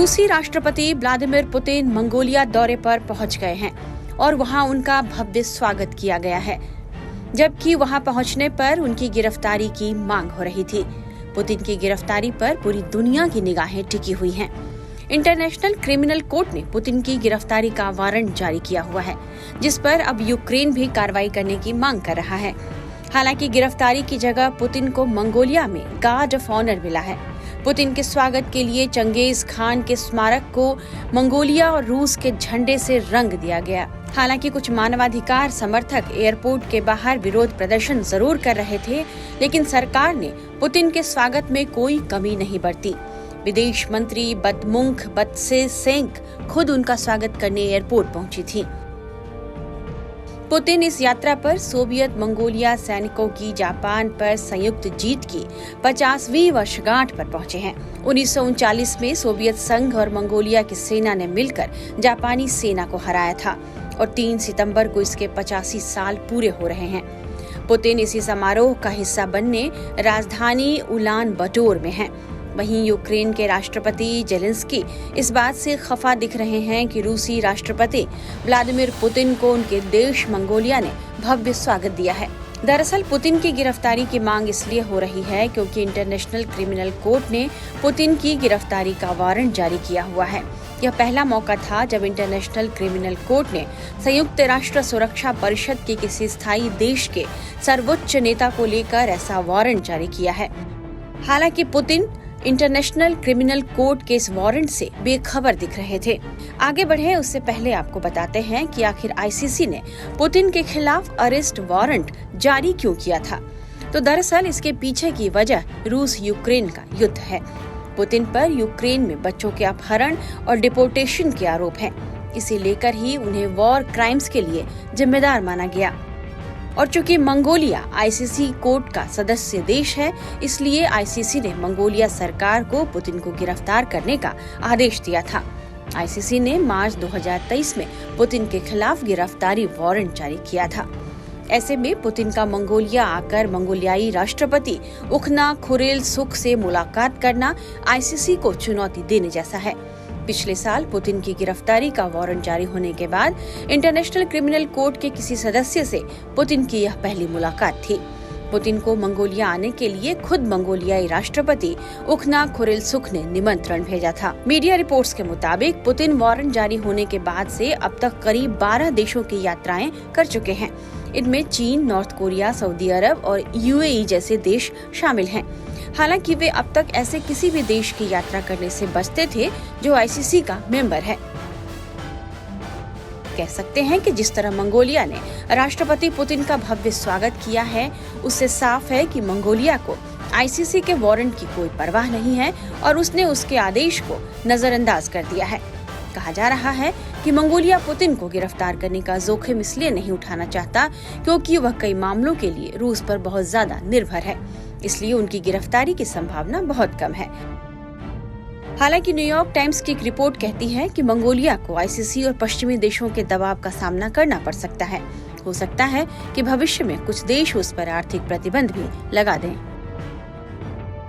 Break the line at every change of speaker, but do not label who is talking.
रूसी राष्ट्रपति Vladimir Putin Mongolia दौरे पर पहुंच गए हैं और वहां उनका भव्य स्वागत किया गया है, जबकि वहां पहुंचने पर उनकी गिरफ्तारी की मांग हो रही थी। पुतिन की गिरफ्तारी पर पूरी दुनिया की निगाहें टिकी हुई हैं। इंटरनेशनल क्रिमिनल कोर्ट ने पुतिन की गिरफ्तारी का वारंट जारी किया हुआ है, जिस पर अब यूक्रेन भी कार्रवाई करने की मांग कर रहा है। हालांकि गिरफ्तारी की जगह पुतिन को मंगोलिया में गार्ड ऑफ ऑनर मिला है। पुतिन के स्वागत के लिए चंगेज खान के स्मारक को मंगोलिया और रूस के झंडे से रंग दिया गया। हालांकि कुछ मानवाधिकार समर्थक एयरपोर्ट के बाहर विरोध प्रदर्शन जरूर कर रहे थे, लेकिन सरकार ने पुतिन के स्वागत में कोई कमी नहीं बरती। विदेश मंत्री बतमुंख बत्सेसेंक खुद उनका स्वागत करने एयरपोर्ट पहुंची थी। पुतिन इस यात्रा पर सोवियत मंगोलिया सैनिकों की जापान पर संयुक्त जीत की 50वीं वर्षगांठ पर पहुंचे हैं। 1939 में सोवियत संघ और मंगोलिया की सेना ने मिलकर जापानी सेना को हराया था और 3 सितंबर को इसके 85 साल पूरे हो रहे हैं। पुतिन इसी समारोह का हिस्सा बनने राजधानी उलान बटोर में हैं। वहीं यूक्रेन के राष्ट्रपति जेलेंस्की इस बात से खफा दिख रहे हैं कि रूसी राष्ट्रपति व्लादिमीर पुतिन को उनके देश मंगोलिया ने भव्य स्वागत दिया है। दरअसल पुतिन की गिरफ्तारी की मांग इसलिए हो रही है क्योंकि इंटरनेशनल क्रिमिनल कोर्ट ने पुतिन की गिरफ्तारी का वारंट जारी किया हुआ है। यह पहला मौका था जब इंटरनेशनल क्रिमिनल कोर्ट ने संयुक्त राष्ट्र सुरक्षा परिषद के किसी स्थायी देश के सर्वोच्च नेता को लेकर ऐसा वारंट जारी किया है। हालांकि पुतिन इंटरनेशनल क्रिमिनल कोर्ट के इस वारंट से बेखबर दिख रहे थे। आगे बढ़े उससे पहले आपको बताते हैं कि आखिर आईसीसी ने पुतिन के खिलाफ अरेस्ट वारंट जारी क्यों किया था। तो दरअसल इसके पीछे की वजह रूस यूक्रेन का युद्ध है। पुतिन पर यूक्रेन में बच्चों के अपहरण और डिपोर्टेशन के आरोप हैं। इसे लेकर ही उन्हें वॉर क्राइम्स के लिए जिम्मेदार माना गया। और चूंकि मंगोलिया आईसीसी कोर्ट का सदस्य देश है, इसलिए आईसीसी ने मंगोलिया सरकार को पुतिन को गिरफ्तार करने का आदेश दिया था। आईसीसी ने मार्च 2023 में पुतिन के खिलाफ गिरफ्तारी वारंट जारी किया था। ऐसे में पुतिन का मंगोलिया आकर मंगोलियाई राष्ट्रपति उखना खुरेलसुख से मुलाकात करना आईसीसी को चुनौती देने जैसा है। पिछले साल पुतिन की गिरफ्तारी का वारंट जारी होने के बाद इंटरनेशनल क्रिमिनल कोर्ट के किसी सदस्य से पुतिन की यह पहली मुलाकात थी। पुतिन को मंगोलिया आने के लिए खुद मंगोलियाई राष्ट्रपति उखना खुरेलसुख ने निमंत्रण भेजा था। मीडिया रिपोर्ट्स के मुताबिक पुतिन वारंट जारी होने के बाद से अब तक करीब 12 देशों की यात्राएं कर चुके हैं। इनमें चीन, नॉर्थ कोरिया, सऊदी अरब और यूएई जैसे देश शामिल हैं। हालांकि वे अब तक ऐसे किसी भी देश की यात्रा करने से बचते थे जो आईसीसी का मेंबर है। कह सकते हैं कि जिस तरह मंगोलिया ने राष्ट्रपति पुतिन का भव्य स्वागत किया है, उससे साफ है कि मंगोलिया को आईसीसी के वारंट की कोई परवाह नहीं है और उसने उसके आदेश को नजरअंदाज कर दिया है। कहा जा रहा है कि मंगोलिया पुतिन को गिरफ्तार करने का जोखिम इसलिए नहीं उठाना चाहता क्योंकि वह कई मामलों के लिए रूस पर बहुत ज्यादा निर्भर है, इसलिए उनकी गिरफ्तारी की संभावना बहुत कम है। हालांकि न्यूयॉर्क टाइम्स की एक रिपोर्ट कहती है कि मंगोलिया को आईसीसी और पश्चिमी देशों के दबाव का सामना करना पड़ सकता है। हो सकता है कि भविष्य में कुछ देश उस पर आर्थिक प्रतिबंध भी लगा दें।